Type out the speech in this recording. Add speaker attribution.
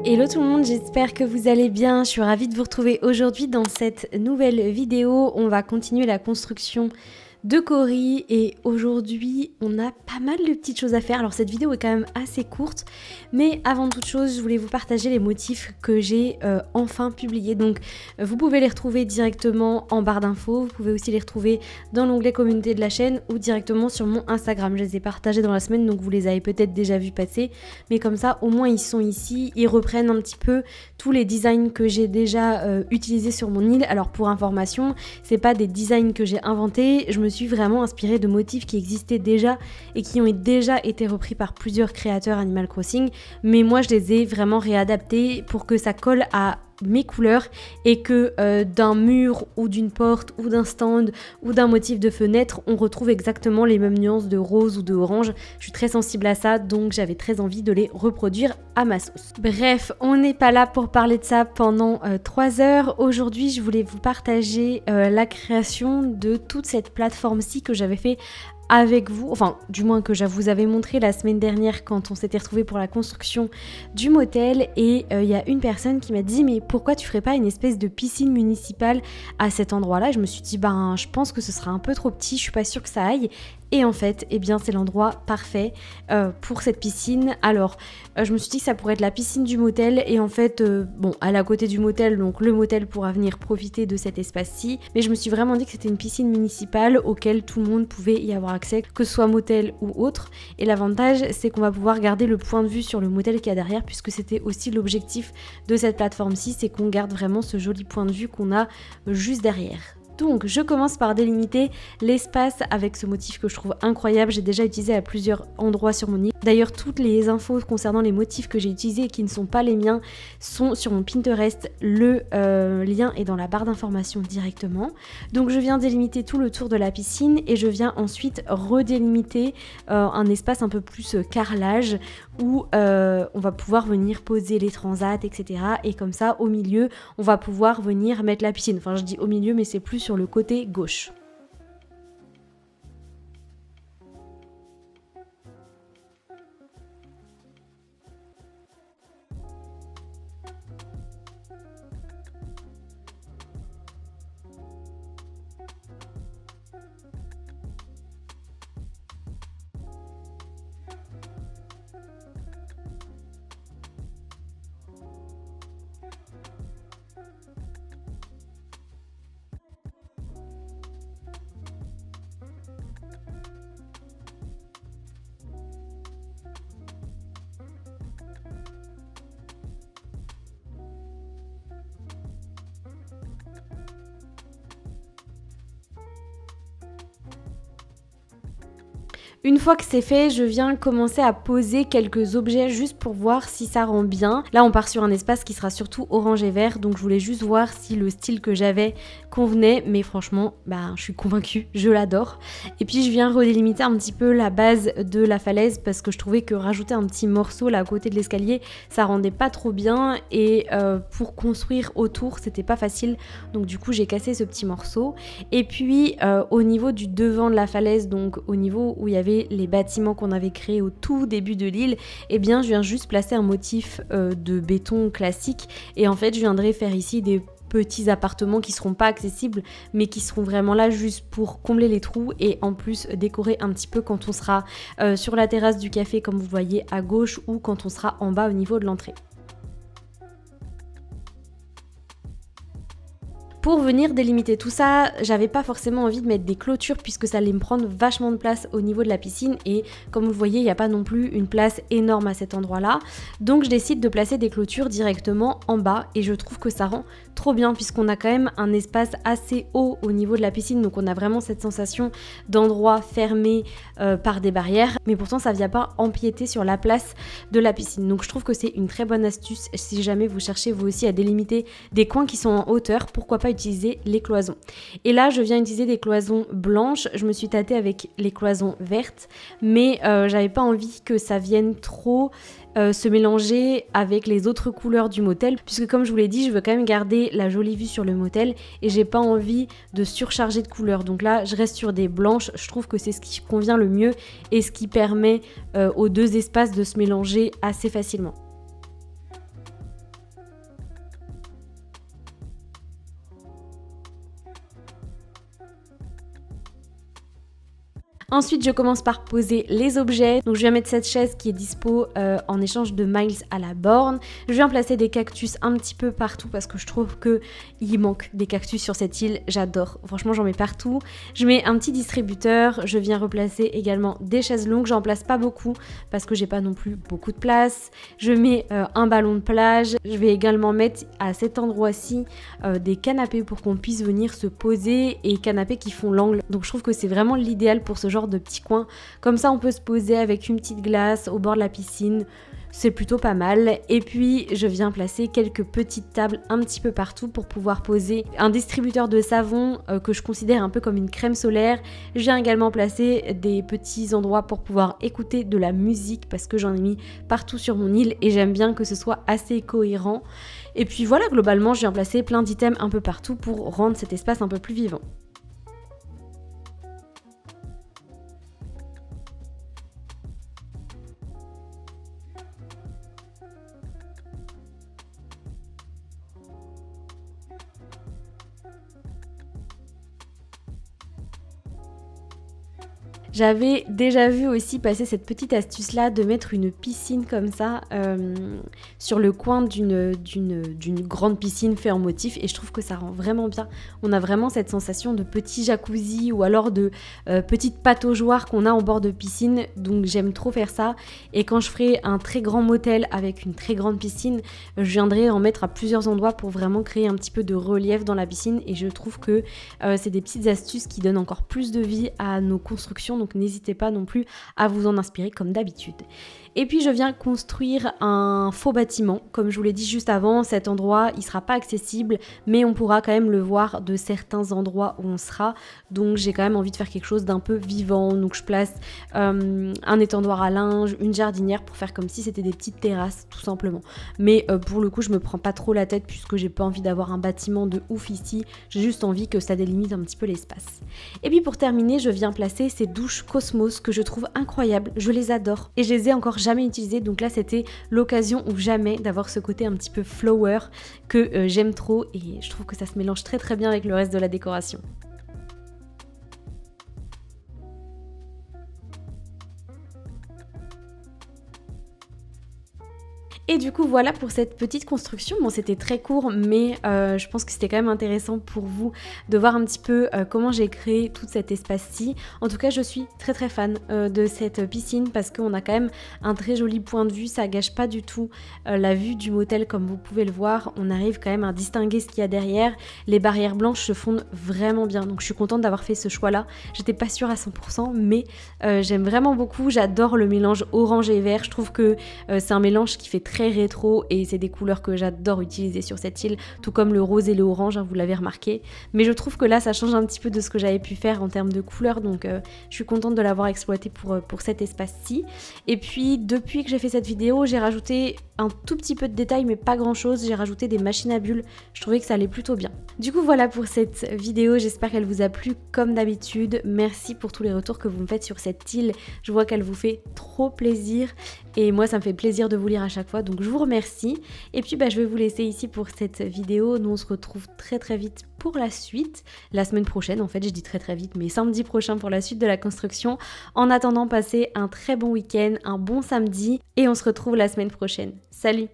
Speaker 1: Hello tout le monde, j'espère que vous allez bien. Je suis ravie de vous retrouver aujourd'hui dans cette nouvelle vidéo. On va continuer la construction de Cory et aujourd'hui on a pas mal de petites choses à faire. Alors cette vidéo est quand même assez courte, mais avant toute chose je voulais vous partager les motifs que j'ai enfin publiés. Donc vous pouvez les retrouver directement en barre d'infos, vous pouvez aussi les retrouver dans l'onglet communauté de la chaîne ou directement sur mon Instagram. Je les ai partagés dans la semaine, donc vous les avez peut-être déjà vus passer, mais comme ça au moins ils sont ici, ils reprennent un petit peu tous les designs que j'ai déjà utilisés sur mon île. Alors pour information, c'est pas des designs que j'ai inventés, je me suis vraiment inspirée de motifs qui existaient déjà et qui ont déjà été repris par plusieurs créateurs Animal Crossing, mais moi je les ai vraiment réadaptés pour que ça colle à mes couleurs et que d'un mur ou d'une porte ou d'un stand ou d'un motif de fenêtre on retrouve exactement les mêmes nuances de rose ou de orange. Je suis très sensible à ça, donc j'avais très envie de les reproduire à ma sauce. Bref, on n'est pas là pour parler de ça pendant 3 heures. Aujourd'hui je voulais vous partager la création de toute cette plateforme-ci que j'avais fait avec vous, enfin du moins que je vous avais montré la semaine dernière quand on s'était retrouvés pour la construction du motel, et il y a une personne qui m'a dit mais pourquoi tu ferais pas une espèce de piscine municipale à cet endroit là. Je me suis dit ben je pense que ce sera un peu trop petit, je suis pas sûre que ça aille. Et en fait, eh bien, c'est l'endroit parfait pour cette piscine. Alors, je me suis dit que ça pourrait être la piscine du motel. Et en fait, bon, elle est à côté du motel, donc le motel pourra venir profiter de cet espace-ci. Mais je me suis vraiment dit que c'était une piscine municipale auquel tout le monde pouvait y avoir accès, que ce soit motel ou autre. Et l'avantage, c'est qu'on va pouvoir garder le point de vue sur le motel qu'il y a derrière, puisque c'était aussi l'objectif de cette plateforme-ci, c'est qu'on garde vraiment ce joli point de vue qu'on a juste derrière. Donc je commence par délimiter l'espace avec ce motif que je trouve incroyable. J'ai déjà utilisé à plusieurs endroits sur mon île. D'ailleurs toutes les infos concernant les motifs que j'ai utilisés et qui ne sont pas les miens sont sur mon Pinterest. Le lien est dans la barre d'informations directement. Donc je viens délimiter tout le tour de la piscine et je viens ensuite redélimiter un espace un peu plus carrelage où on va pouvoir venir poser les transats, etc. Et comme ça au milieu on va pouvoir venir mettre la piscine. Enfin je dis au milieu mais c'est plus sur le côté gauche. Une fois que c'est fait, je viens commencer à poser quelques objets juste pour voir si ça rend bien. Là, on part sur un espace qui sera surtout orange et vert, donc je voulais juste voir si le style que j'avais convenait, mais franchement, je suis convaincue, je l'adore. Et puis je viens redélimiter un petit peu la base de la falaise parce que je trouvais que rajouter un petit morceau là à côté de l'escalier, ça rendait pas trop bien et pour construire autour, c'était pas facile. Donc du coup, j'ai cassé ce petit morceau. Et puis au niveau du devant de la falaise, donc au niveau où il y avait les bâtiments qu'on avait créés au tout début de l'île, eh bien je viens juste placer un motif de béton classique et en fait je viendrai faire ici des petits appartements qui seront pas accessibles mais qui seront vraiment là juste pour combler les trous et en plus décorer un petit peu quand on sera sur la terrasse du café comme vous voyez à gauche ou quand on sera en bas au niveau de l'entrée. Pour venir délimiter tout ça, j'avais pas forcément envie de mettre des clôtures puisque ça allait me prendre vachement de place au niveau de la piscine et comme vous le voyez, il n'y a pas non plus une place énorme à cet endroit-là. Donc je décide de placer des clôtures directement en bas et je trouve que ça rend trop bien puisqu'on a quand même un espace assez haut au niveau de la piscine, donc on a vraiment cette sensation d'endroit fermé par des barrières, mais pourtant ça vient pas empiéter sur la place de la piscine. Donc je trouve que c'est une très bonne astuce si jamais vous cherchez vous aussi à délimiter des coins qui sont en hauteur, pourquoi pas utiliser les cloisons. Et là je viens utiliser des cloisons blanches, je me suis tâtée avec les cloisons vertes, mais j'avais pas envie que ça vienne trop se mélanger avec les autres couleurs du motel, puisque comme je vous l'ai dit, je veux quand même garder la jolie vue sur le motel et j'ai pas envie de surcharger de couleurs. Donc là, je reste sur des blanches, je trouve que c'est ce qui convient le mieux et ce qui permet aux deux espaces de se mélanger assez facilement. Ensuite, je commence par poser les objets. Donc je viens mettre cette chaise qui est dispo en échange de Miles à la borne. Je viens placer des cactus un petit peu partout parce que je trouve qu'il manque des cactus sur cette île. J'adore. Franchement, j'en mets partout. Je mets un petit distributeur. Je viens replacer également des chaises longues. J'en place pas beaucoup parce que j'ai pas non plus beaucoup de place. Je mets un ballon de plage. Je vais également mettre à cet endroit-ci des canapés pour qu'on puisse venir se poser et canapés qui font l'angle. Donc je trouve que c'est vraiment l'idéal pour ce genre de petit coin. Comme ça, on peut se poser avec une petite glace au bord de la piscine. C'est plutôt pas mal. Et puis, je viens placer quelques petites tables un petit peu partout pour pouvoir poser un distributeur de savon que je considère un peu comme une crème solaire. Je viens également placer des petits endroits pour pouvoir écouter de la musique parce que j'en ai mis partout sur mon île et j'aime bien que ce soit assez cohérent. Et puis voilà, globalement, je viens placer plein d'items un peu partout pour rendre cet espace un peu plus vivant. J'avais déjà vu aussi passer cette petite astuce là de mettre une piscine comme ça sur le coin d'une grande piscine fait en motif et je trouve que ça rend vraiment bien. On a vraiment cette sensation de petit jacuzzi ou alors de petite pataugeoire qu'on a en bord de piscine, donc j'aime trop faire ça. Et quand je ferai un très grand motel avec une très grande piscine, je viendrai en mettre à plusieurs endroits pour vraiment créer un petit peu de relief dans la piscine et je trouve que c'est des petites astuces qui donnent encore plus de vie à nos constructions. Donc n'hésitez pas non plus à vous en inspirer comme d'habitude. Et puis je viens construire un faux bâtiment. Comme je vous l'ai dit juste avant, cet endroit, il sera pas accessible, mais on pourra quand même le voir de certains endroits où on sera. Donc j'ai quand même envie de faire quelque chose d'un peu vivant. Donc je place un étendoir à linge, une jardinière pour faire comme si c'était des petites terrasses, tout simplement. Mais pour le coup, je me prends pas trop la tête puisque j'ai pas envie d'avoir un bâtiment de ouf ici. J'ai juste envie que ça délimite un petit peu l'espace. Et puis pour terminer, je viens placer ces douches Cosmos que je trouve incroyables. Je les adore et je les ai encore jamais utilisées. Donc là, c'était l'occasion ou jamais d'avoir ce côté un petit peu flower que j'aime trop et je trouve que ça se mélange très très bien avec le reste de la décoration. Et du coup voilà pour cette petite construction. Bon, c'était très court mais je pense que c'était quand même intéressant pour vous de voir un petit peu comment j'ai créé tout cet espace-ci. En tout cas je suis très très fan de cette piscine parce qu'on a quand même un très joli point de vue, ça gâche pas du tout la vue du motel comme vous pouvez le voir. On arrive quand même à distinguer ce qu'il y a derrière. Les barrières blanches se fondent vraiment bien, donc je suis contente d'avoir fait ce choix-là. J'étais pas sûre à 100% mais j'aime vraiment beaucoup, j'adore le mélange orange et vert. Je trouve que c'est un mélange qui fait très rétro et c'est des couleurs que j'adore utiliser sur cette île, tout comme le rose et le orange, hein, vous l'avez remarqué. Mais je trouve que là ça change un petit peu de ce que j'avais pu faire en termes de couleurs, donc je suis contente de l'avoir exploité pour cet espace-ci. Et puis depuis que j'ai fait cette vidéo, j'ai rajouté un tout petit peu de détails mais pas grand chose, j'ai rajouté des machines à bulles, je trouvais que ça allait plutôt bien. Du coup voilà pour cette vidéo, j'espère qu'elle vous a plu comme d'habitude. Merci pour tous les retours que vous me faites sur cette île, je vois qu'elle vous fait trop plaisir et moi ça me fait plaisir de vous lire à chaque fois, donc je vous remercie. Et puis je vais vous laisser ici pour cette vidéo, nous on se retrouve très très vite pour la suite, la semaine prochaine en fait, je dis très très vite, mais samedi prochain pour la suite de la construction. En attendant, passez un très bon week-end, un bon samedi et on se retrouve la semaine prochaine. Salut!